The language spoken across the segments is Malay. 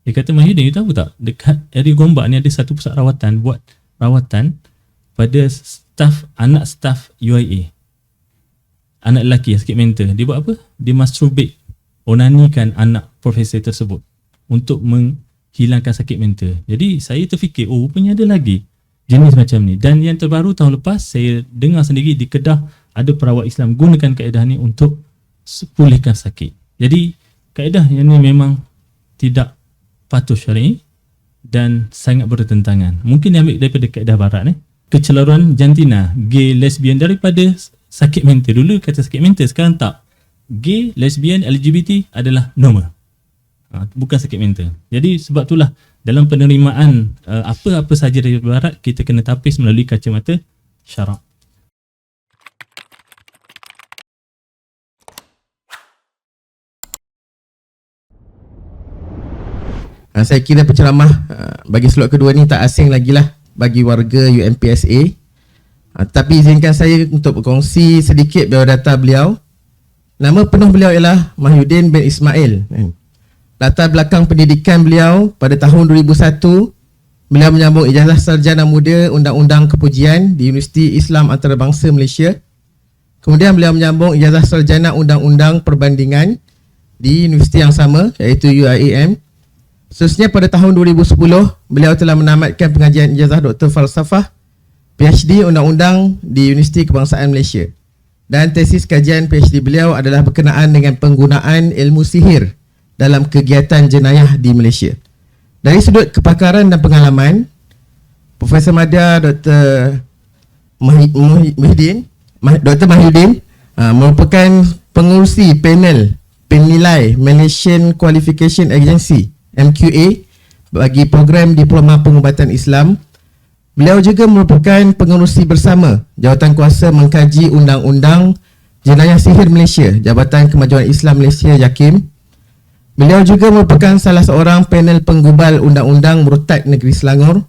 Dia kata, Mahyudin, you tahu tak, dekat area Gombak ni ada satu pusat rawatan, buat rawatan pada anak staff UIA, anak lelaki yang sakit mental. Dia buat apa? Dia masturbate, onanikan anak profesor tersebut untuk menghilangkan sakit mental. Jadi saya terfikir, oh rupanya ada lagi jenis macam ni. Dan yang terbaru tahun lepas saya dengar sendiri di Kedah ada perawat Islam gunakan kaedah ni untuk pulihkan sakit. Jadi kaedah yang ni memang tidak patuh syar'i dan sangat bertentangan. Mungkin dia ambil daripada kaedah barat ni. Kecelaruan jantina, gay, lesbian daripada sakit mental. Dulu kata sakit mental, sekarang tak. Gay, lesbian, LGBT adalah normal. Bukan sakit mental. Jadi sebab itulah dalam penerimaan apa-apa saja dari barat, kita kena tapis melalui kacamata syarak. Saya kira penceramah bagi slot kedua ni tak asing lagi lah bagi warga UMPSA. Tapi izinkan saya untuk berkongsi sedikit biodata beliau. Nama penuh beliau ialah Mahyudin bin Ismail. Latar belakang pendidikan beliau, pada tahun 2001 beliau menyambung ijazah sarjana muda Undang-Undang Kepujian di Universiti Islam Antarabangsa Malaysia. Kemudian beliau menyambung ijazah sarjana Undang-Undang Perbandingan di universiti yang sama, iaitu UIAM. Seterusnya pada tahun 2010 beliau telah menamatkan pengajian ijazah Doktor Falsafah PhD Undang-Undang di Universiti Kebangsaan Malaysia. Dan tesis kajian PhD beliau adalah berkenaan dengan penggunaan ilmu sihir dalam kegiatan jenayah di Malaysia. Dari sudut kepakaran dan pengalaman, Profesor Madya Dr. Mahyudin merupakan pengurusi panel penilai Malaysian Qualification Agency MQA bagi program Diploma Pengubatan Islam. Beliau juga merupakan pengerusi bersama Jawatankuasa Mengkaji Undang-Undang Jenayah Sihir Malaysia, Jabatan Kemajuan Islam Malaysia JAKIM. Beliau juga merupakan salah seorang panel penggubal Undang-Undang Murtad Negeri Selangor.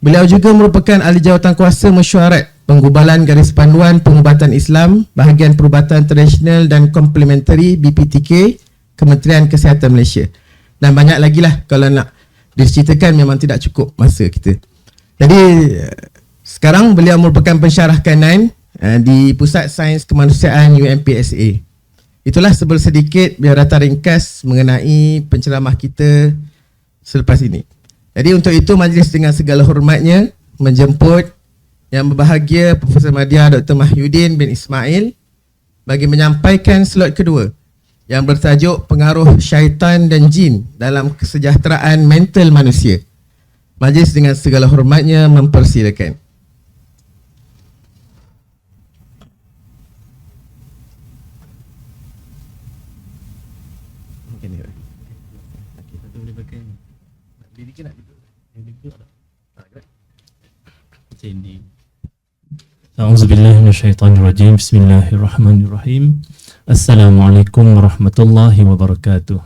Beliau juga merupakan ahli Jawatankuasa Mesyuarat Penggubalan Garis Panduan Pengubatan Islam, Bahagian Perubatan Tradisional dan Komplementari BPTK, Kementerian Kesihatan Malaysia. Dan banyak lagi lah, kalau nak diceritakan memang tidak cukup masa kita. Jadi sekarang beliau merupakan pensyarah kanan di Pusat Sains Kemanusiaan UMPSA. Itulah sedikit biodata ringkas mengenai penceramah kita selepas ini. Jadi untuk itu majlis dengan segala hormatnya menjemput yang berbahagia Profesor Madya Dr. Mahyudin bin Ismail bagi menyampaikan slot kedua yang bertajuk Pengaruh Syaitan dan Jin dalam Kesejahteraan Mental Manusia. Majlis dengan segala hormatnya mempersilakan. A'udzubillahi minasyaitonirrajim. Bismillahirrahmanirrahim. Assalamualaikum warahmatullahi wabarakatuh.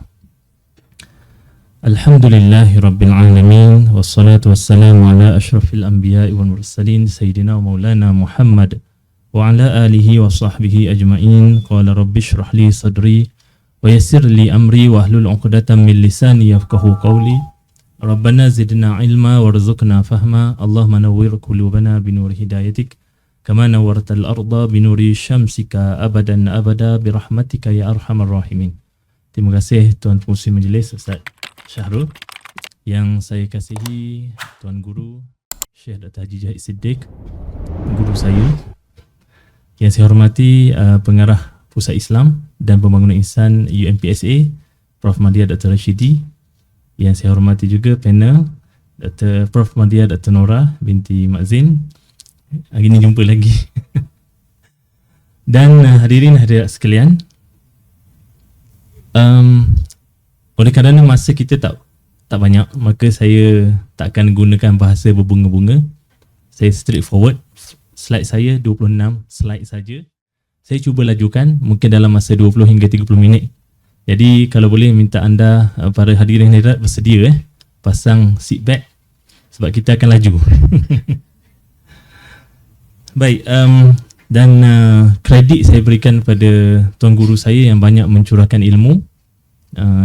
Alhamdulillahi rabbil alamin, wassalatu wassalamu ala asyrafil anbiya'i wal mursalin sayyidina wa maulana Muhammad wa ala alihi wa sahbihi ajma'in. Qala rabbi shrah li sadri wa yassir li amri wa ahlul 'uqdatam min lisani yafqahu qawli. Rabbana zidna ilma warzuqna fahma. Allahumma nawwir qulubana binuri hidayatik kama nawwartal arda binuri syamsika abadan abada birahmatika ya arhamar rahimin. Terima kasih Tuan Pengurusi Majlis Ustaz Syahrul, yang saya kasihi Tuan Guru Syekh Dr. Haji Zahid Siddiq, guru saya. Yang saya hormati Pengarah Pusat Islam dan Pembangunan Insan UMPSA Prof. Madya Dr. Rashidi. Yang saya hormati juga panel Dr. Prof. Madya Dr. Nora binti Mak-Zin. Hari ini jumpa lagi. Dan hadirin hadirat sekalian, oleh kerana masa kita tak banyak, maka saya tak akan gunakan bahasa berbunga-bunga. Saya straightforward. Slide saya 26 slide saja. Saya cuba lajukan mungkin dalam masa 20 hingga 30 minit. Jadi kalau boleh minta anda para hadirin hadirat bersedia pasang seat belt sebab kita akan laju. Baik, dan kredit saya berikan pada tuan guru saya yang banyak mencurahkan ilmu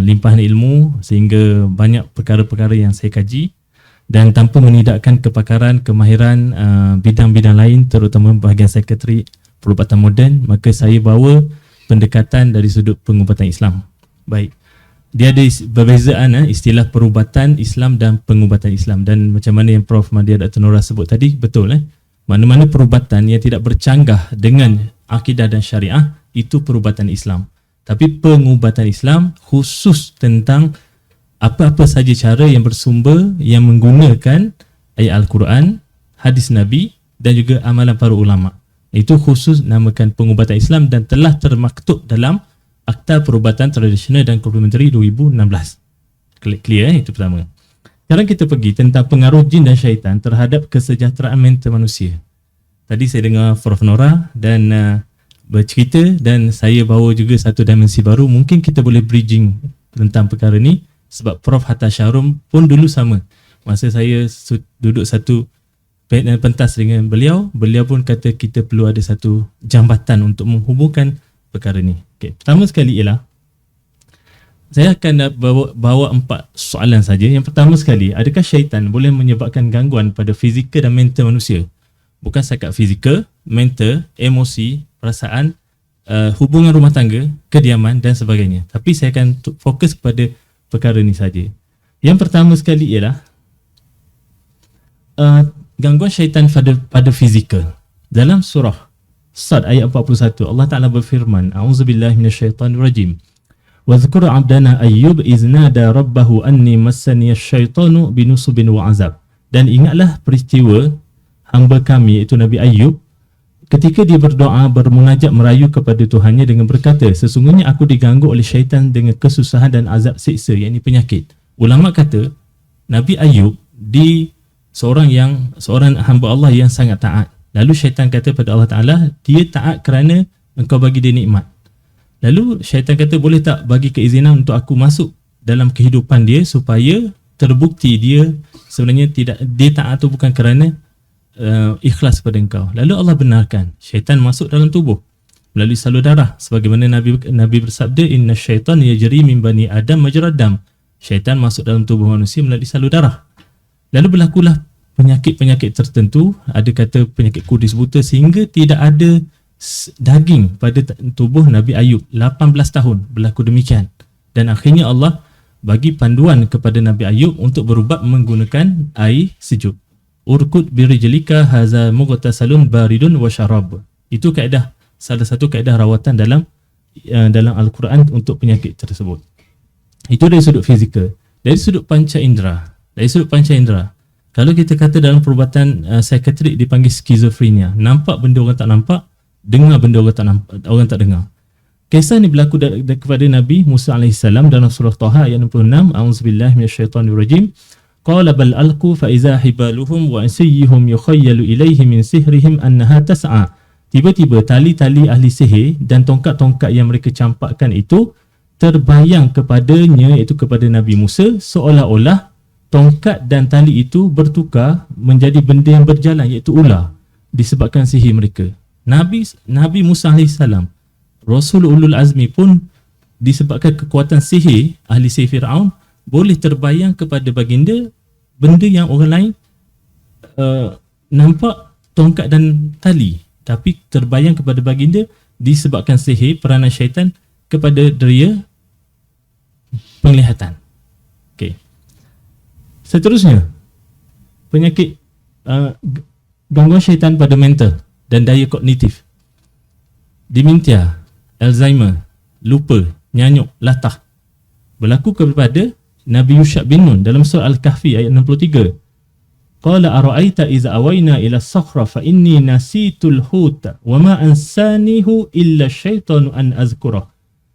limpahan ilmu sehingga banyak perkara-perkara yang saya kaji, dan tanpa menidakkan kepakaran, kemahiran bidang-bidang lain terutama bahagian sekretari perubatan moden, maka saya bawa pendekatan dari sudut pengubatan Islam. Baik. Dia ada perbezaan istilah perubatan Islam dan pengubatan Islam, dan macam mana yang Prof Madia Dr. Nora sebut tadi, betul mana-mana perubatan yang tidak bercanggah dengan akidah dan syariah itu perubatan Islam. Tapi pengubatan Islam khusus tentang apa-apa saja cara yang bersumber yang menggunakan ayat Al-Quran, hadis Nabi dan juga amalan para ulama. Itu khusus namakan pengubatan Islam dan telah termaktub dalam Akta Perubatan Tradisional dan Komplementari 2016. Clear itu pertama. Sekarang kita pergi tentang pengaruh jin dan syaitan terhadap kesejahteraan mental manusia. Tadi saya dengar Prof Nora dan bercerita, dan saya bawa juga satu dimensi baru. Mungkin kita boleh bridging tentang perkara ni sebab Prof Hatta Syahrum pun dulu sama. Masa saya duduk satu pentas dengan beliau pun kata kita perlu ada satu jambatan untuk menghubungkan perkara ni. Okay. Pertama sekali ialah saya akan bawa 4 soalan saja. Yang pertama sekali, adakah syaitan boleh menyebabkan gangguan pada fizikal dan mental manusia? Bukan setakat fizikal, mental, emosi, perasaan, hubungan rumah tangga, kediaman dan sebagainya. Tapi saya akan fokus kepada perkara ni saja. Yang pertama sekali ialah gangguan syaitan pada fizikal. Dalam surah Sad ayat 41, Allah Ta'ala berfirman, A'udzubillahi minasyaitanirrajim. Wa dhkur 'abdana Ayyub iz nada rabbahu anni massani asyaitanu binusubin wa azab. Dan ingatlah peristiwa hamba kami iaitu Nabi Ayyub ketika dia berdoa bermunajat merayu kepada Tuhannya dengan berkata, sesungguhnya aku diganggu oleh syaitan dengan kesusahan dan azab siksa, yakni penyakit. Ulama kata Nabi Ayyub seorang hamba Allah yang sangat taat. Lalu syaitan kata pada Allah Ta'ala, dia taat kerana engkau bagi dia nikmat. Lalu syaitan kata, boleh tak bagi keizinan untuk aku masuk dalam kehidupan dia supaya terbukti dia sebenarnya dia taat itu bukan kerana ikhlas pada engkau. Lalu Allah benarkan syaitan masuk dalam tubuh melalui salur darah, sebagaimana Nabi bersabda, inna syaitan yajri min bani adam majrad dam. Syaitan masuk dalam tubuh manusia melalui salur darah. Lalu berlakulah penyakit-penyakit tertentu, ada kata penyakit kudis buta, sehingga tidak ada daging pada tubuh Nabi Ayub. 18 tahun berlaku demikian, dan akhirnya Allah bagi panduan kepada Nabi Ayub untuk berubat menggunakan air sejuk. Urkud birijlika haza mughtasalun baridun wa syarab. Itu kaedah, salah satu kaedah rawatan dalam Al-Quran untuk penyakit tersebut. Itu dari sudut fizikal. Dari sudut panca indera, kalau kita kata dalam perubatan psikiatrik dipanggil skizofrenia, nampak benda orang tak nampak, dengar benda orang tak dengar. Kisah ni berlaku kepada Nabi Musa AS dalam surah Taha ayat 66. A'udzubillahi minasyaitanirrajim. Qala bal alqu fa iza hibaluhum wa ansiyuhum yukhayyalu ilaihi min sihrihim annaha tas'a. Tiba-tiba tali-tali ahli sihir dan tongkat-tongkat yang mereka campakkan itu terbayang kepadanya, iaitu kepada Nabi Musa, seolah-olah tongkat dan tali itu bertukar menjadi benda yang berjalan, iaitu ular, disebabkan sihir mereka. Nabi Musa AS, Rasul Ulul Azmi pun disebabkan kekuatan sihir ahli sihir Fir'aun, boleh terbayang kepada baginda benda yang orang lain nampak tongkat dan tali, tapi terbayang kepada baginda disebabkan sihir peranan syaitan kepada deria penglihatan. Okey. Seterusnya, penyakit gangguan syaitan pada mental dan daya kognitif. Dementia, Alzheimer, lupa, nyanyuk, latah. Berlaku kepada Nabi Yusha bin Nun dalam surah Al-Kahfi ayat 63. Qala ara'aita iza awayna ila sakhra fa inni nasitul huta wa ma ansanihu illa syaitanu an azkurah.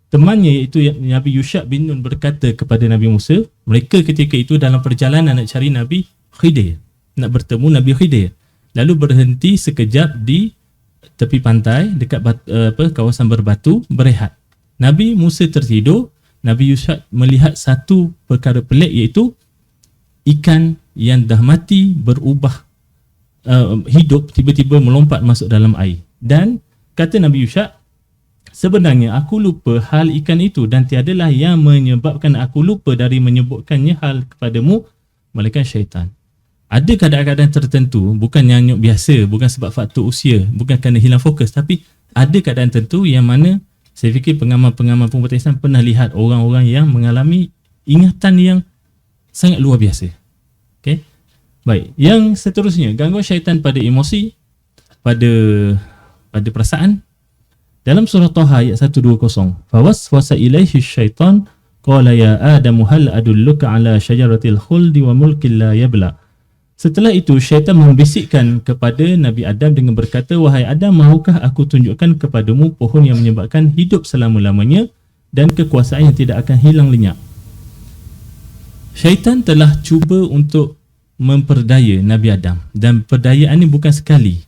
Temannya iaitu Nabi Yusha bin Nun berkata kepada Nabi Musa, mereka ketika itu dalam perjalanan nak cari Nabi Khidir, nak bertemu Nabi Khidir. Lalu berhenti sekejap di tepi pantai dekat kawasan berbatu berehat. Nabi Musa tertidur. Nabi Yusha melihat satu perkara pelik, iaitu ikan yang dah mati berubah hidup, tiba-tiba melompat masuk dalam air. Dan kata Nabi Yusha, sebenarnya aku lupa hal ikan itu dan tiadalah yang menyebabkan aku lupa dari menyebutkannya hal kepadamu melainkan syaitan. Ada keadaan-keadaan tertentu, bukan nyanyuk biasa, bukan sebab faktor usia, bukan kerana hilang fokus, tapi ada keadaan tertentu yang mana saya fikir pengamal-pengamal pengubat Islam pernah lihat orang-orang yang mengalami ingatan yang sangat luar biasa. Okay? Baik, yang seterusnya, gangguan syaitan pada emosi, pada perasaan. Dalam surah Taha ayat 120, fawaswasa ilaihi syaitan qala ya Adamu hal adulluka ala syajaratil khuldi wa mulkin la yabla. Setelah itu syaitan membisikkan kepada Nabi Adam dengan berkata, wahai Adam, mahukah aku tunjukkan kepadamu pohon yang menyebabkan hidup selama-lamanya dan kekuasaan yang tidak akan hilang lenyap. Syaitan telah cuba untuk memperdaya Nabi Adam, dan perdayaan ini bukan sekali,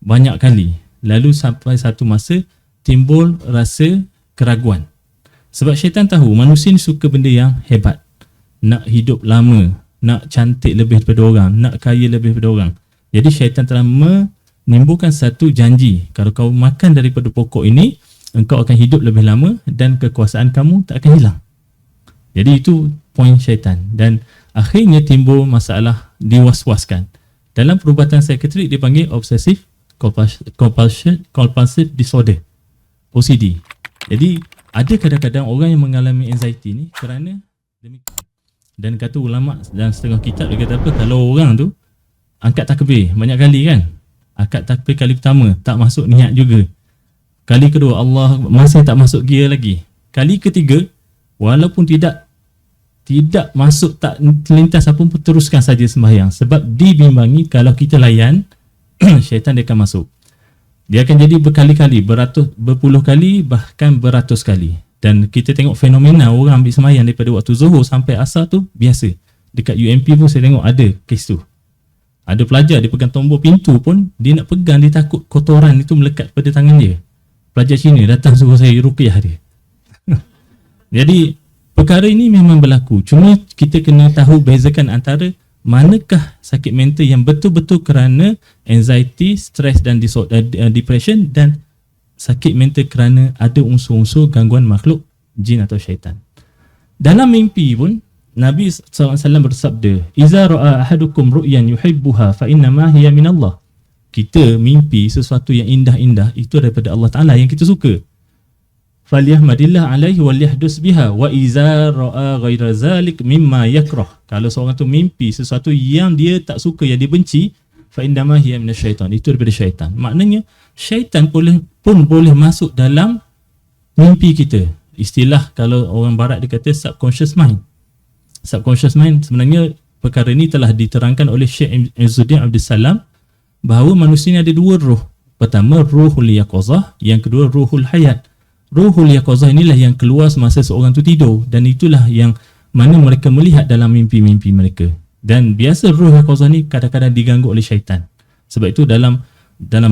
banyak kali. Lalu sampai satu masa timbul rasa keraguan. Sebab syaitan tahu manusia ni suka benda yang hebat, nak hidup lama, nak cantik lebih daripada orang, nak kaya lebih daripada orang. Jadi syaitan telah menimbulkan satu janji, kalau kau makan daripada pokok ini, engkau akan hidup lebih lama dan kekuasaan kamu tak akan hilang. Jadi itu poin syaitan, dan akhirnya timbul masalah diwaswaskan. Dalam perubatan psikiatrik dipanggil obsessive compulsive disorder, OCD. Jadi ada kadang-kadang orang yang mengalami anxiety ni kerana demikian. Dan kata ulama dalam setengah kitab dia kata apa, kalau orang tu angkat takbir banyak kali kan, angkat takbir kali pertama tak masuk niat juga, kali kedua Allah masih tak masuk gear lagi, kali ketiga walaupun tidak masuk, tak terlintas apa pun, teruskan saja sembahyang, sebab dibimbangi kalau kita layan syaitan dia akan masuk. Dia akan jadi berkali-kali, berpuluh kali, bahkan beratus kali. Dan kita tengok fenomena orang ambil sembahyang daripada waktu Zuhur sampai Asar tu biasa. Dekat UMP pun saya tengok ada kes tu. Ada pelajar dia pegang tombol pintu pun, dia nak pegang, dia takut kotoran itu melekat pada tangan dia. Pelajar Cina datang suruh saya ruqyah dia. Jadi perkara ini memang berlaku. Cuma kita kena tahu bezakan antara manakah sakit mental yang betul-betul kerana anxiety, stress dan depression, dan sakit mental kerana ada unsur-unsur gangguan makhluk jin atau syaitan. Dalam mimpi pun Nabi SAW bersabda, iza ra'a ahadukum ru'yan yuhibbuha fa innama hiya minallah. Kita mimpi sesuatu yang indah-indah, itu daripada Allah Ta'ala yang kita suka. Falyahmadillah alaihi walyahdus biha wa iza ra'a ghaira zalik mimma yakrah. Kalau seorang tu mimpi sesuatu yang dia tak suka, yang dia benci, fa innama hiya minasyaitan, itu daripada syaitan. Maknanya syaitan pun boleh masuk dalam mimpi kita. Istilah kalau orang barat dia kata subconscious mind. Subconscious mind, sebenarnya perkara ini telah diterangkan oleh Syekh Izzuddin Abdul Salam bahawa manusia ni ada dua roh. Pertama ruhul yaqazah, yang kedua ruhul hayat. Ruhul yaqazah inilah yang keluar semasa seorang tu tidur, dan itulah yang mana mereka melihat dalam mimpi-mimpi mereka. Dan biasa ruh yaqazah ni kadang-kadang diganggu oleh syaitan. Sebab itu dalam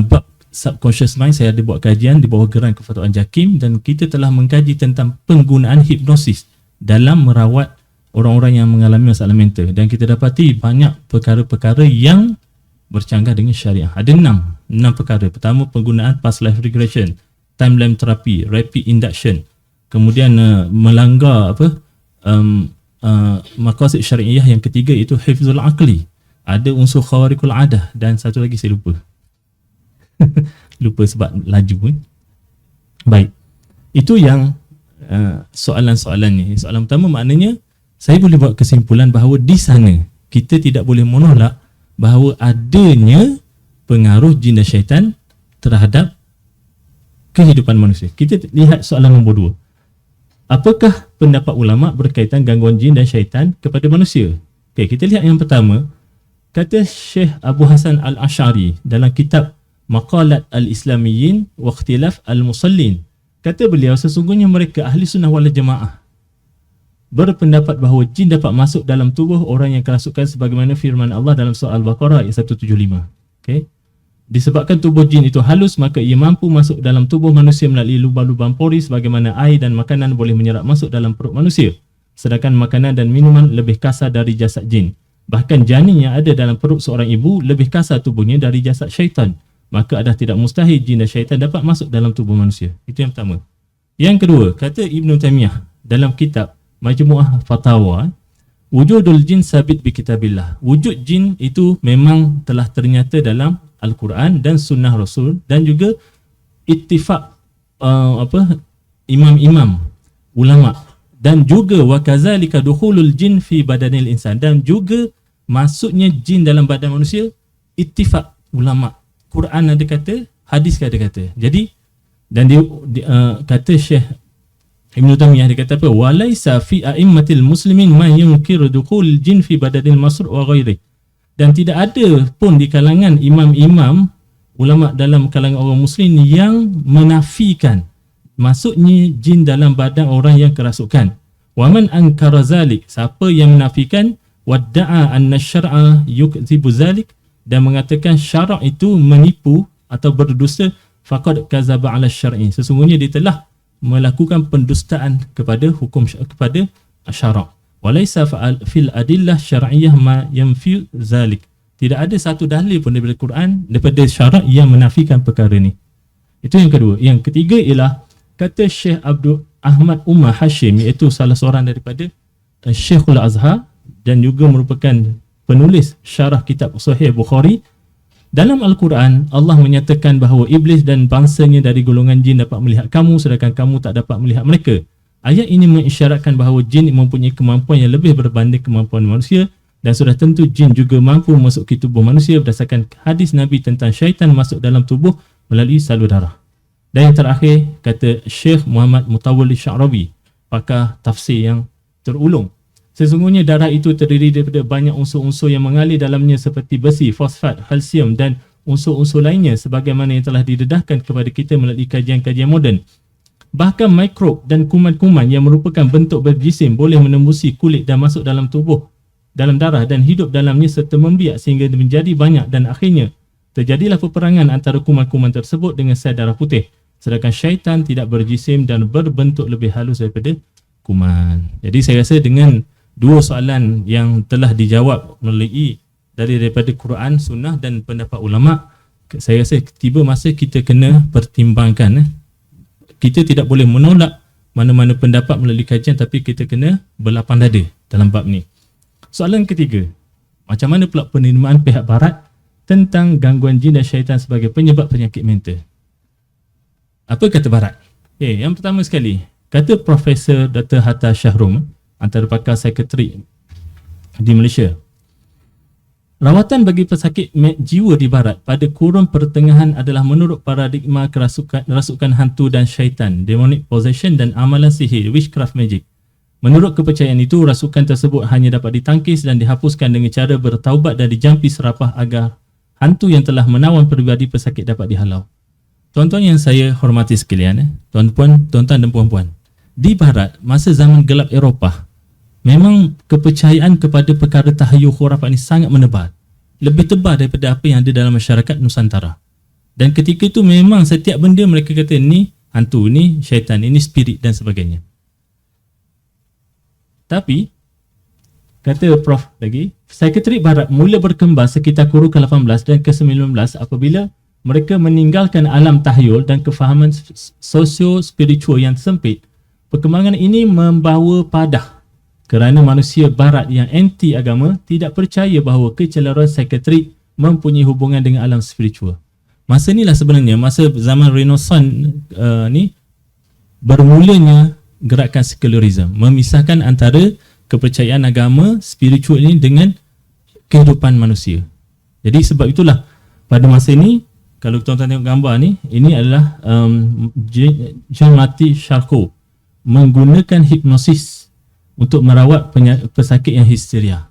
bab subconscious mind saya ada buat kajian di bawah geran Kefataan Jakim, dan kita telah mengkaji tentang penggunaan hipnosis dalam merawat orang-orang yang mengalami masalah mental, dan kita dapati banyak perkara-perkara yang bercanggah dengan syariah. Ada enam perkara. Pertama, penggunaan past life regression, timeline therapy, rapid induction, kemudian melanggar maqasid syariah. Yang ketiga itu hifzul aqli, ada unsur khawariqul adah, dan satu lagi saya lupa lupa sebab laju. Baik, itu yang soalan-soalannya. Soalan pertama, maknanya saya boleh buat kesimpulan bahawa di sana kita tidak boleh menolak bahawa adanya pengaruh jin dan syaitan terhadap kehidupan manusia. Kita lihat soalan nombor 2. Apakah pendapat ulama berkaitan gangguan jin dan syaitan kepada manusia? Okey, kita lihat yang pertama. Kata Syekh Abu Hasan Al-Ash'ari dalam kitab Maqalat Al-Islamiyyin wa Ikhtilaf Al-Musallin, kata beliau, sesungguhnya mereka ahli sunnah wal jamaah berpendapat bahawa jin dapat masuk dalam tubuh orang yang kerasukan sebagaimana firman Allah dalam surah Al-Baqarah ayat 175. Okay? Disebabkan tubuh jin itu halus, maka ia mampu masuk dalam tubuh manusia melalui lubang-lubang pori sebagaimana air dan makanan boleh menyerap masuk dalam perut manusia. Sedangkan makanan dan minuman lebih kasar dari jasad jin. Bahkan janin yang ada dalam perut seorang ibu lebih kasar tubuhnya dari jasad syaitan. Maka adalah tidak mustahil jin dan syaitan dapat masuk dalam tubuh manusia. Itu yang pertama. Yang kedua, kata Ibn Taymiyah dalam kitab Majmu'ah Fatawa, wujudul jin sabit bi kitabillah. Wujud jin itu memang telah ternyata dalam Al-Quran dan Sunnah Rasul, dan juga ittifaq imam-imam ulama, dan juga wa kazalika dukhulul jin fi badanil insan, dan juga masuknya jin dalam badan manusia, ittifaq ulama. Quran ada kata, hadis ada kata. Jadi dan kata Syekh Ibn Taymiyah, dia kata apa? Walaisa fi a'immatil muslimin ma yunkir dukhul jin fi badanil masrur wa ghairi. Dan tidak ada pun di kalangan imam-imam ulama dalam kalangan orang muslim yang menafikan masuknya jin dalam badan orang yang kerasukan. Wa man ankara zalik, siapa yang menafikan, wadda'a anna syar'a yukzibu zalik, dan mengatakan syarak itu menipu atau berdusta, faqad kazaba 'ala syar'i, sesungguhnya dia telah melakukan pendustaan kepada hukum, kepada syarak. Walaysa fil adillah syar'iyyah ma yanfi zalik. Tidak ada satu dalil pun daripada Quran, daripada syarak yang menafikan perkara ini. Itu yang kedua. Yang ketiga ialah kata Syekh Abdul Ahmad Umar Hashim, iaitu salah seorang daripada Syekhul Azhar dan juga merupakan penulis syarah kitab Sahih Bukhari. Dalam Al-Quran, Allah menyatakan bahawa iblis dan bangsanya dari golongan jin dapat melihat kamu, sedangkan kamu tak dapat melihat mereka. Ayat ini mengisyaratkan bahawa jin mempunyai kemampuan yang lebih berbanding kemampuan manusia, dan sudah tentu jin juga mampu masuk ke tubuh manusia berdasarkan hadis Nabi tentang syaitan masuk dalam tubuh melalui salur darah. Dan yang terakhir, kata Syekh Muhammad Mutawalli Sya'rawi, pakar tafsir yang terulung, sesungguhnya darah itu terdiri daripada banyak unsur-unsur yang mengalir dalamnya seperti besi, fosfat, kalsium dan unsur-unsur lainnya sebagaimana yang telah didedahkan kepada kita melalui kajian-kajian moden. Bahkan mikrob dan kuman-kuman yang merupakan bentuk berjisim boleh menembusi kulit dan masuk dalam tubuh, dalam darah, dan hidup dalamnya serta membiak sehingga menjadi banyak, dan akhirnya terjadilah peperangan antara kuman-kuman tersebut dengan sel darah putih. Sedangkan syaitan tidak berjisim dan berbentuk lebih halus daripada kuman. Jadi saya rasa dengan dua soalan yang telah dijawab melalui daripada Quran, Sunnah dan pendapat ulama, saya rasa tiba masa kita kena pertimbangkan. Kita tidak boleh menolak mana-mana pendapat melalui kajian, tapi kita kena berlapang dada dalam bab ni. Soalan ketiga, macam mana pula penerimaan pihak barat tentang gangguan jin dan syaitan sebagai penyebab penyakit mental? Apa kata barat? Yang pertama sekali, kata Profesor Dr. Hatta Shahrum, antara pakar psikiatrik di Malaysia, rawatan bagi pesakit jiwa di barat pada kurun pertengahan adalah menurut paradigma rasukan hantu dan syaitan, demonic possession dan amalan sihir, witchcraft magic. Menurut kepercayaan itu, rasukan tersebut hanya dapat ditangkis dan dihapuskan dengan cara bertaubat dan dijampi serapah agar hantu yang telah menawan peribadi pesakit dapat dihalau. Tuan-tuan yang saya hormati sekalian, tuan-tuan dan puan-puan, di barat, masa zaman gelap Eropah, memang kepercayaan kepada perkara tahayul khurafat ini sangat menebar, lebih tebal daripada apa yang ada dalam masyarakat Nusantara. Dan ketika itu memang setiap benda mereka kata ni hantu, ni syaitan, ini spirit dan sebagainya. Tapi kata Prof lagi, psikiatrik barat mula berkembang sekitar kurun ke-18 dan ke-19 apabila mereka meninggalkan alam tahyul dan kefahaman sosio-spiritual yang sempit. Perkembangan ini membawa padah kerana manusia barat yang anti agama tidak percaya bahawa kecelaruan psikiatrik mempunyai hubungan dengan alam spiritual. Masa inilah sebenarnya, masa zaman Renaissance ni bermulanya gerakan sekularisme, memisahkan antara kepercayaan agama spiritual ini dengan kehidupan manusia. Jadi sebab itulah pada masa ini, kalau tuan-tuan tengok gambar ni, ini adalah Jean-Martin Charcot menggunakan hipnosis untuk merawat pesakit yang histeria.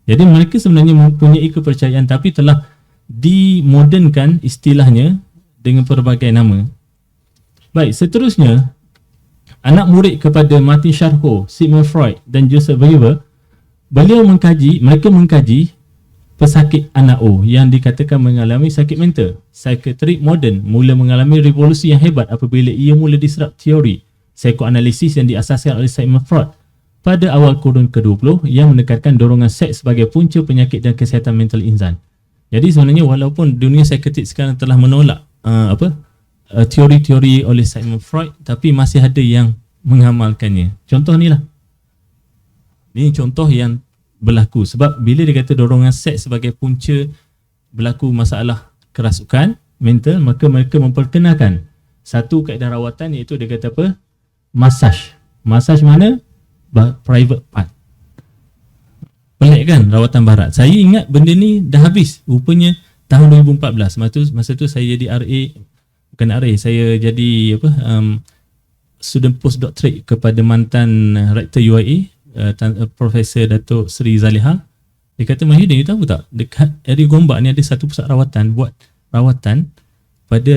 Jadi mereka sebenarnya mempunyai kepercayaan tapi telah dimodernkan istilahnya dengan pelbagai nama. Baik, seterusnya, anak murid kepada Martin Charcot, Sigmund Freud dan Joseph Weber, mereka mengkaji pesakit anak O yang dikatakan mengalami sakit mental. Psikiatrik moden mula mengalami revolusi yang hebat apabila ia mula diserap teori psikoanalisis yang diasaskan oleh Sigmund Freud pada awal kurun ke-20 yang menekankan dorongan seks sebagai punca penyakit dan kesihatan mental insan. Jadi sebenarnya walaupun dunia psikiatrik sekarang telah menolak teori-teori oleh Sigmund Freud, tapi masih ada yang mengamalkannya. Contoh ni lah. Ini contoh yang berlaku. Sebab bila dia kata dorongan seks sebagai punca berlaku masalah kerasukan mental, maka mereka memperkenalkan satu kaedah rawatan, iaitu dia kata apa? Massage. Massage mana? Private part. Pelik kan rawatan barat. Saya ingat benda ni dah habis rupanya tahun 2014. Masa tu saya jadi RA, bukan RA, saya jadi student postdoctorate kepada mantan rektor UIA, Profesor Datuk Seri Zaliha. Dia kata, Mahyudin, you tahu tak, dekat area Gombak ni ada satu pusat rawatan buat rawatan pada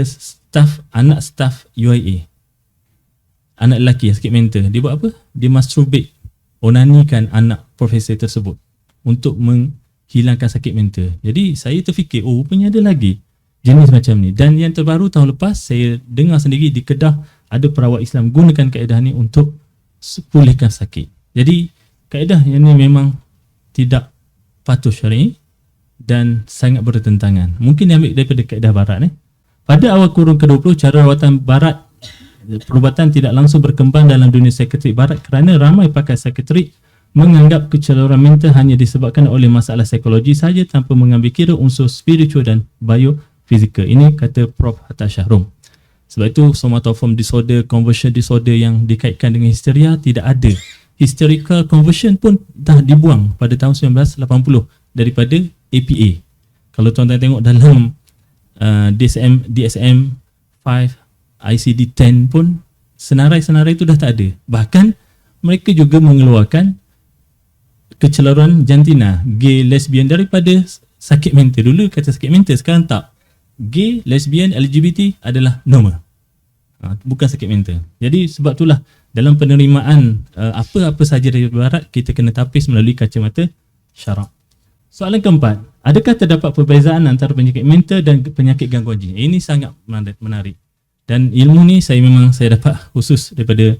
anak staff UIA, anak lelaki yang sakit mental. Dia buat apa? Dia masturbate, onanikan anak profesor tersebut untuk menghilangkan sakit mental. Jadi saya terfikir, oh rupanya ada lagi jenis macam ni. Dan yang terbaru tahun lepas saya dengar sendiri di Kedah ada perawat Islam gunakan kaedah ni untuk pulihkan sakit. Jadi kaedah yang ni memang tidak patuh syar'i dan sangat bertentangan. Mungkin diambil daripada kaedah barat ni. Pada awal kurun ke-20, cara rawatan barat, perubatan tidak langsung berkembang dalam dunia psikiatrik barat kerana ramai pakar psikiatrik menganggap kecelaruan mental hanya disebabkan oleh masalah psikologi saja tanpa mengambil kira unsur spiritual dan biofizikal. Ini kata Prof. Hatta Shahrum. Sebab itu somatoform disorder, conversion disorder yang dikaitkan dengan histeria tidak ada. Hysterical conversion pun dah dibuang pada tahun 1980 daripada APA. Kalau tuan-tuan tengok dalam DSM-5, ICD-10 pun senarai-senarai itu dah tak ada. Bahkan mereka juga mengeluarkan kecelaruan jantina, gay, lesbian daripada sakit mental. Dulu kata sakit mental, sekarang tak. Gay, lesbian, LGBT adalah normal, bukan sakit mental. Jadi sebab itulah dalam penerimaan apa-apa sahaja dari barat, kita kena tapis melalui kacamata syarak. Soalan keempat, adakah terdapat perbezaan antara penyakit mental dan penyakit gangguan jin? Ini sangat menarik. Dan ilmu ni saya dapat khusus daripada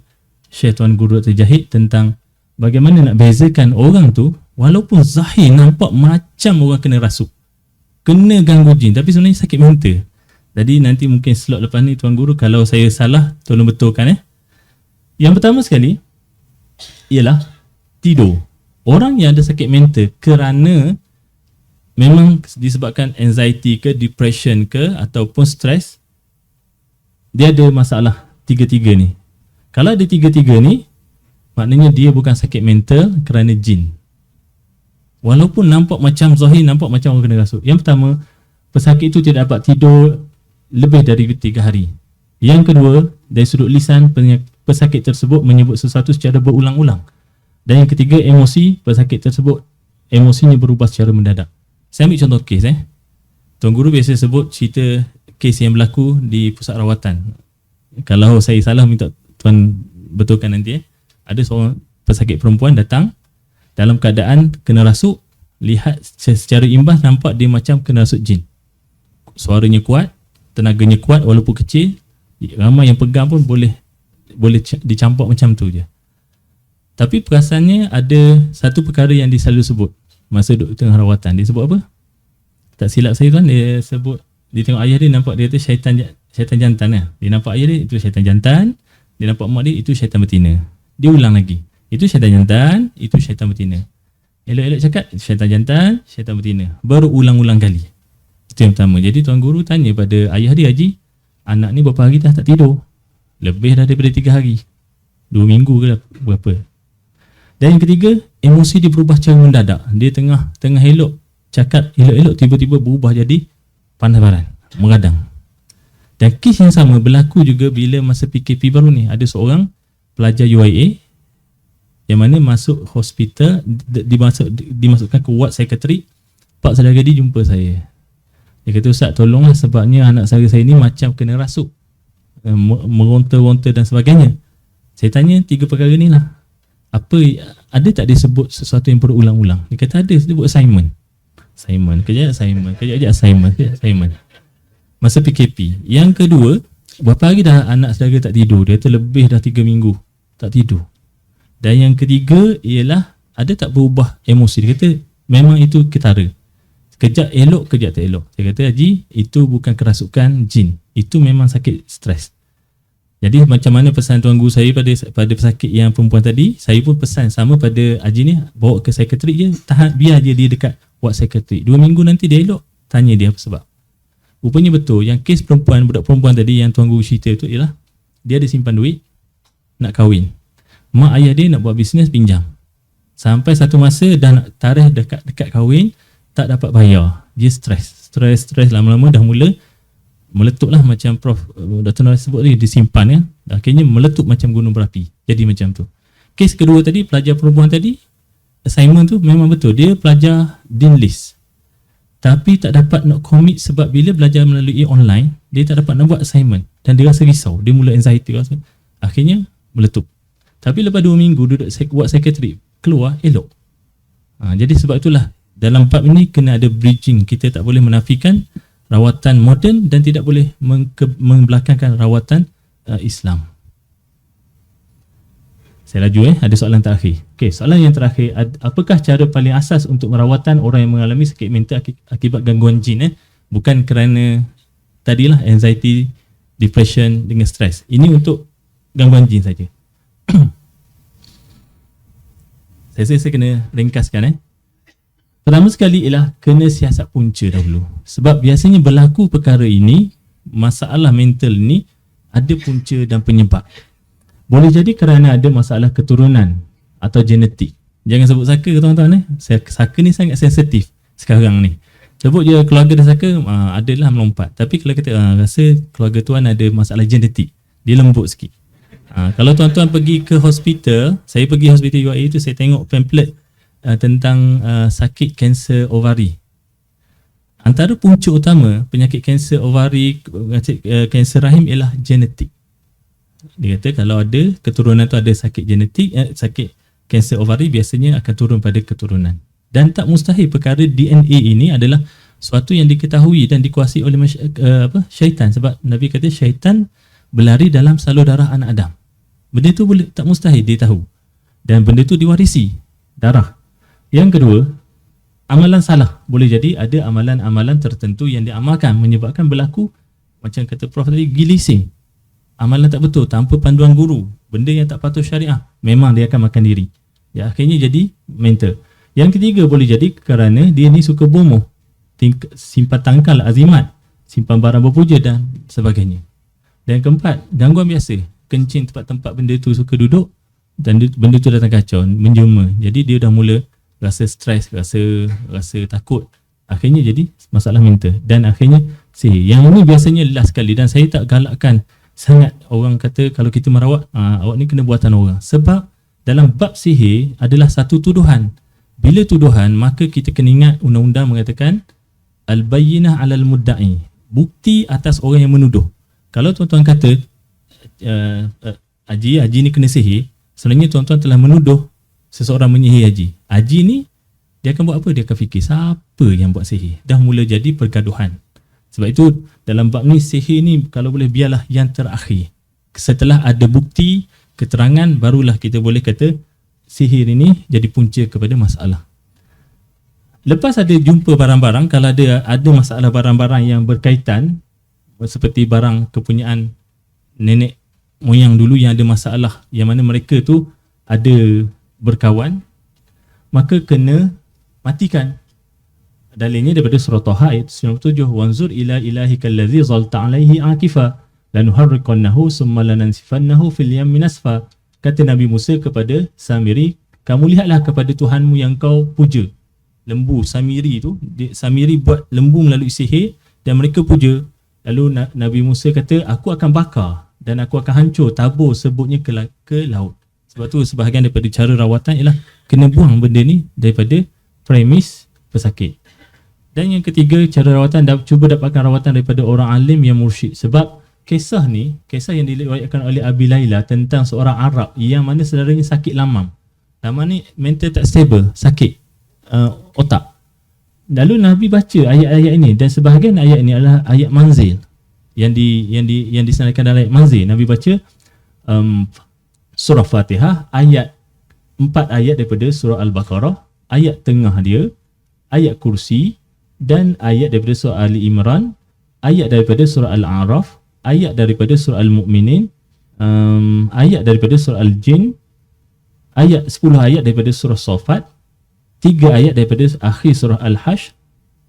Syekh Tuan Guru Dr. Jahid tentang bagaimana nak bezakan orang tu walaupun zahir nampak macam orang kena rasuk, kena gangguan jin, tapi sebenarnya sakit mental. Jadi nanti mungkin slot lepas ni Tuan Guru, kalau saya salah tolong betulkan. Yang pertama sekali ialah tidur. Orang yang ada sakit mental kerana memang disebabkan anxiety ke, depression ke, ataupun stres, dia ada masalah tiga-tiga ni. Kalau ada tiga-tiga ni, maknanya dia bukan sakit mental kerana jin. Walaupun nampak macam zahir, nampak macam orang kena rasuk. Yang pertama, pesakit itu tidak dapat tidur lebih dari 3 hari. Yang kedua, dari sudut lisan, pesakit tersebut menyebut sesuatu secara berulang-ulang. Dan yang ketiga, emosi, pesakit tersebut emosinya berubah secara mendadak. Saya ambil contoh kes. Tuan Guru biasa sebut cerita kes yang berlaku di pusat rawatan. Kalau saya salah, minta Tuan betulkan nanti. Ada seorang pesakit perempuan datang dalam keadaan kena rasuk. Lihat secara imbas nampak dia macam kena rasuk jin. Suaranya kuat, tenaganya kuat walaupun kecil. Ramai yang pegang pun boleh dicampak macam tu je. Tapi perasaannya ada satu perkara yang dia selalu sebut masa duduk tengah rawatan. Dia sebut apa? Tak silap saya kan, dia sebut, dia tengok ayah dia, nampak dia tu syaitan jantan lah. Dia nampak ayah dia, itu syaitan jantan. Dia nampak mak dia, itu syaitan betina. Dia ulang lagi, itu syaitan jantan, itu syaitan betina. Elok-elok cakap, syaitan jantan, syaitan betina. Baru ulang-ulang kali. Itu yang pertama. Jadi Tuan Guru tanya pada ayah dia, Haji, anak ni berapa hari dah tak tidur? Lebih dah daripada 3 hari, 2 minggu ke berapa. Dan yang ketiga, emosi dia berubah secara mendadak. Dia tengah elok cakap, elok-elok tiba-tiba berubah jadi panas baran, mengadang. Dan kes yang sama berlaku juga bila masa PKP baru ni. Ada seorang pelajar UIA yang mana masuk hospital, dimasukkan ke ward psikiatrik. Pak saudara dia jumpa saya. Dia kata, Ustaz tolonglah sebabnya anak saudara saya ni macam kena rasuk, meronta-ronta dan sebagainya. Saya tanya 3 perkara ni lah. Ada tak dia sebut sesuatu yang berulang-ulang? Dia kata ada, dia buat assignment. Kejap assignment. Masa PKP. Yang kedua, berapa hari dah anak saudara tak tidur? Dia kata lebih dah 3 minggu tak tidur. Dan yang ketiga ialah ada tak berubah emosi? Dia kata memang itu ketara. Kejap elok, kejap tak elok. Saya kata, Haji, itu bukan kerasukan jin. Itu memang sakit stres. Jadi macam mana pesan Tuan Guru saya pada pesakit yang perempuan tadi, saya pun pesan sama pada Haji ni, bawa ke psikiatrik je, tahan, biar je dia dekat buat psikiatrik. 2 minggu nanti dia elok, tanya dia apa sebab. Rupanya betul, yang kes perempuan, budak perempuan tadi yang Tuan Guru cerita tu ialah, dia ada simpan duit, nak kahwin. Mak ayah dia nak buat bisnes, pinjam. Sampai satu masa dah tarikh dekat kahwin, tak dapat bayar. Dia stres lama-lama dah mula meletup lah, macam Prof Dr. Noor sebut tadi, disimpan kan. Akhirnya meletup macam gunung berapi. Jadi macam tu. Kes kedua tadi, pelajar perempuan tadi, assignment tu memang betul. Dia pelajar Dean List. Tapi tak dapat nak commit sebab bila belajar melalui online, dia tak dapat nak buat assignment. Dan dia rasa risau. Dia mula anxiety. Akhirnya meletup. Tapi lepas 2 minggu duduk buat psikiatrik, keluar elok. Jadi sebab itulah dalam bab ini kena ada bridging. Kita tak boleh menafikan rawatan moden dan tidak boleh membelakangkan rawatan Islam. Saya laju ada soalan terakhir. Okey, soalan yang terakhir, apakah cara paling asas untuk merawatan orang yang mengalami sakit mental akibat gangguan jin? Bukan kerana tadilah anxiety, depression dengan stres. Ini untuk gangguan jin saja. Saya kena ringkaskan. Pertama sekali ialah kena siasat punca dahulu. Sebab biasanya berlaku perkara ini, masalah mental ni ada punca dan penyebab. Boleh jadi kerana ada masalah keturunan atau genetik. Jangan sebut saka tuan-tuan. Saka ni sangat sensitif sekarang ni. Sebut je keluarga dah saka, adalah melompat. Tapi kalau kita rasa keluarga tuan ada masalah genetik, dia lembut sikit. Kalau tuan-tuan pergi ke hospital, saya pergi hospital UIA tu, saya tengok pamphlet tentang sakit kanser ovari. Antara punca utama penyakit kanser ovari, kanser rahim ialah genetik. Dia kata kalau ada keturunan tu ada sakit genetik, sakit kanser ovari biasanya akan turun pada keturunan. Dan tak mustahil perkara DNA ini adalah suatu yang diketahui dan dikuasai oleh syaitan. Sebab Nabi kata syaitan berlari dalam salur darah anak Adam. Benda tu boleh, tak mustahil dia tahu. Dan benda tu diwarisi darah. Yang kedua, amalan salah. Boleh jadi ada amalan-amalan tertentu yang diamalkan menyebabkan berlaku macam kata Prof tadi, gilising. Amalan tak betul tanpa panduan guru, benda yang tak patut syariah, memang dia akan makan diri. Ya, akhirnya jadi mental. Yang ketiga, boleh jadi kerana dia ni suka bomoh, simpan tangkal azimat, simpan barang berpuja dan sebagainya. Dan keempat, gangguan biasa, kencing tempat-tempat benda tu suka duduk dan benda tu datang kacau, menjema. Jadi dia dah mula rasa stres, rasa takut. Akhirnya jadi masalah mental dan akhirnya sihir. Yang ini biasanya last sekali dan saya tak galakkan sangat orang kata kalau kita merawat, awak ni kena buatan orang. Sebab dalam bab sihir adalah satu tuduhan. Bila tuduhan, maka kita kena ingat undang-undang mengatakan al-bayyinah 'alal mudda'i. Bukti atas orang yang menuduh. Kalau tuan-tuan kata Haji ni kena sihir, sebenarnya tuan-tuan telah menuduh seseorang menyihir Haji. Haji ni dia akan buat apa? Dia akan fikir siapa yang buat sihir. Dah mula jadi pergaduhan. Sebab itu dalam bab ni sihir ni kalau boleh biarlah yang terakhir. Setelah ada bukti, keterangan, barulah kita boleh kata sihir ini jadi punca kepada masalah. Lepas ada jumpa barang-barang, kalau ada masalah barang-barang yang berkaitan seperti barang kepunyaan nenek moyang dulu yang ada masalah, yang mana mereka tu ada berkawan, maka kena matikan. Dalilnya daripada surah Taha ayat 97, wanzur ila ilahikal ladzi zalta alaihi akifa lanuharriqannahu summa lanansifannahu fil yammi nasfa. Kata Nabi Musa kepada Samiri, kamu lihatlah kepada Tuhanmu yang kau puja. Lembu Samiri tu, Samiri buat lembu melalui sihir dan mereka puja. Lalu Nabi Musa kata, aku akan bakar dan aku akan hancur, tabur sebutnya ke laut. Sebab tu sebahagian daripada cara rawatan ialah kena buang benda ni daripada premis pesakit. Dan yang ketiga, cara rawatan, cuba dapatkan rawatan daripada orang alim yang mursyid. Sebab kisah ni, kisah yang diriwayatkan oleh Abi Laila tentang seorang Arab yang mana saudaranya sakit lamam. Lamam ni mental tak stable, sakit otak. Lalu Nabi baca ayat-ayat ini dan sebahagian ayat ini adalah ayat manzil yang disandarkan dalam ayat manzil. Nabi baca surah Fatihah, 4 ayat daripada surah Al-Baqarah, ayat tengah dia, ayat kursi dan ayat daripada surah Ali Imran, ayat daripada surah Al-A'raf, ayat daripada surah Al-Mu'minin, ayat daripada surah Al-Jin, 10 ayat daripada surah Safat, 3 ayat daripada akhir surah Al-Hash,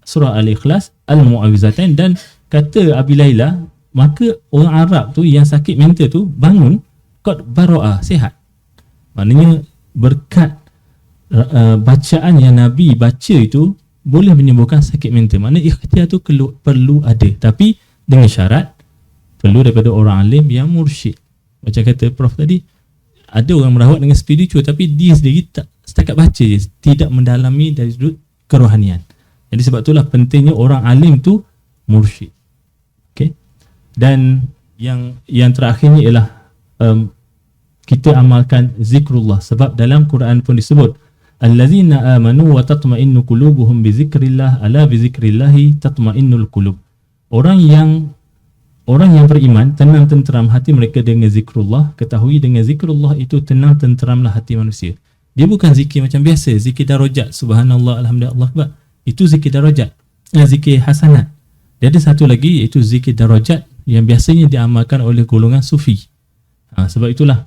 surah Al-Ikhlas, Al-Mu'awizatain. Dan kata Abi Laila, maka orang Arab tu yang sakit mental tu bangun qad baro'ah, sihat. Maknanya berkat bacaan yang Nabi baca itu boleh menyembuhkan sakit mental. Maknanya ikhtiar tu perlu ada, tapi dengan syarat perlu daripada orang alim yang mursyid. Macam kata Prof tadi, ada orang merawat dengan spiritual tapi dia sendiri tak setakat baca je, tidak mendalami dari sudut kerohanian. Jadi sebab itulah pentingnya orang alim tu mursyid. Okay? Dan yang terakhirnya ialah kita amalkan zikrullah, sebab dalam Quran pun disebut allazina amanu wa tatma'innu qulubuhum bi zikrillah ala bi zikrillahi tatma'innul qulub. Orang yang beriman, tenang tenteram hati mereka dengan zikrullah. Ketahui dengan zikrullah itu tenang tenteramlah hati manusia. Dia bukan zikir macam biasa, zikir darajat, subhanallah, alhamdulillah, Allah akbar. Itu zikir darajat, zikir hasanat. Dia ada satu lagi iaitu zikir darajat yang biasanya diamalkan oleh golongan sufi. Sebab itulah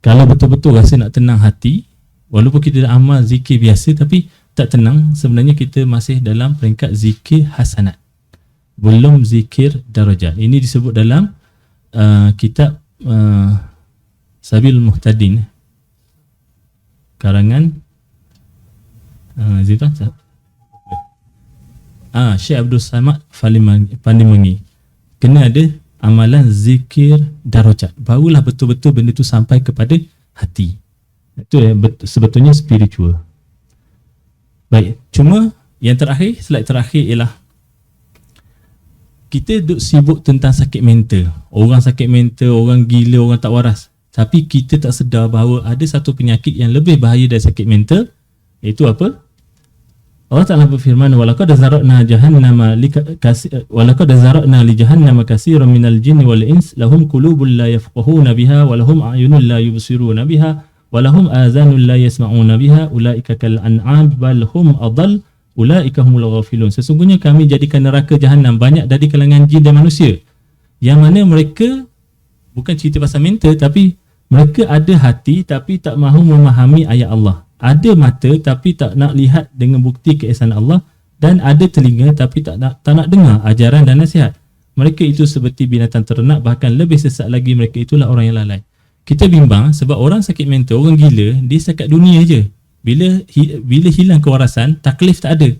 kalau betul-betul rasa nak tenang hati, walaupun kita dah amal zikir biasa tapi tak tenang, sebenarnya kita masih dalam peringkat zikir hasanat, belum zikir darajat. Ini disebut dalam kitab Sabilul Muhtadin, karangan Syekh Abdul Samad Pandimangi. Kena ada amalan zikir darajat, barulah betul-betul benda tu sampai kepada hati. Itu sebetulnya spiritual. Baik, cuma yang terakhir, slide terakhir ialah kita duk sibuk tentang sakit mental. Orang sakit mental, orang gila, orang tak waras. Tapi kita tak sedar bahawa ada satu penyakit yang lebih bahaya dari sakit mental, iaitu apa? Allah Ta'ala berfirman, walaqad zara'na li jahannama katsiran minal jinni wal ins lahum qulubun la yafqahuna biha wa lahum a'yunun la yubsiruna biha wa lahum azanun la yasma'una biha ulaika kal an'am bal hum adall ulaika humul ghafilun. Sesungguhnya kami jadikan neraka jahanam banyak dari kalangan jin dan manusia, yang mana mereka bukan cerita pasal mental, tapi mereka ada hati tapi tak mahu memahami ayat Allah. Ada mata tapi tak nak lihat dengan bukti keesanan Allah, dan ada telinga tapi tak nak dengar ajaran dan nasihat. Mereka itu seperti binatang ternak, bahkan lebih sesat lagi, mereka itulah orang yang lalai. Kita bimbang sebab orang sakit mental, orang gila, dia setakat dunia je. Bila hilang kewarasan, taklif tak ada,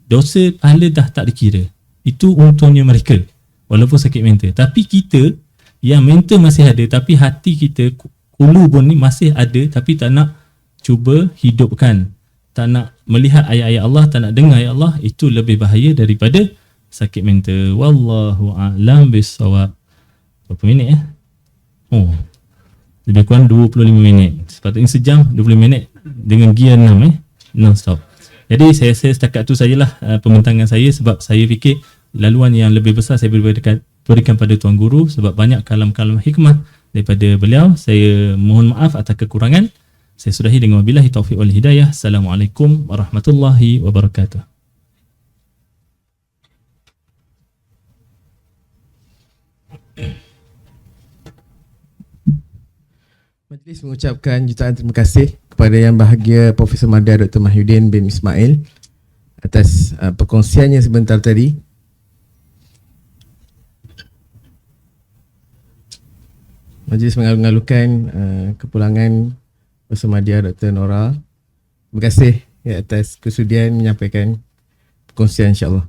dosa pahala dah tak dikira. Itu untungnya mereka walaupun sakit mental. Tapi kita yang mental masih ada tapi hati kita, qulubun ni masih ada tapi tak nak cuba hidupkan, tak nak melihat ayat-ayat Allah, tak nak dengar ayat Allah, itu lebih bahaya daripada sakit mental. Wallahu a'lam bissawab. Berapa minit lebih kurang 25 minit. Sepatutnya sejam 20 minit dengan gear 6 non-stop. Jadi saya setakat tu sajalah pembentangan saya, sebab saya fikir laluan yang lebih besar saya berikan pada Tuan Guru, sebab banyak kalam-kalam hikmah daripada beliau. Saya mohon maaf atas kekurangan. Saya sudahi dengan wabillahi taufiq wal hidayah. Assalamualaikum warahmatullahi wabarakatuh. Majlis mengucapkan jutaan terima kasih kepada Yang Bahagia Profesor Madar Dr. Mahyudin bin Ismail atas perkongsiannya sebentar tadi. Majlis mengalu-alukan kepulangan Profesor Madar Dr. Nora. Terima kasih atas kesudian menyampaikan perkongsian, insya-Allah.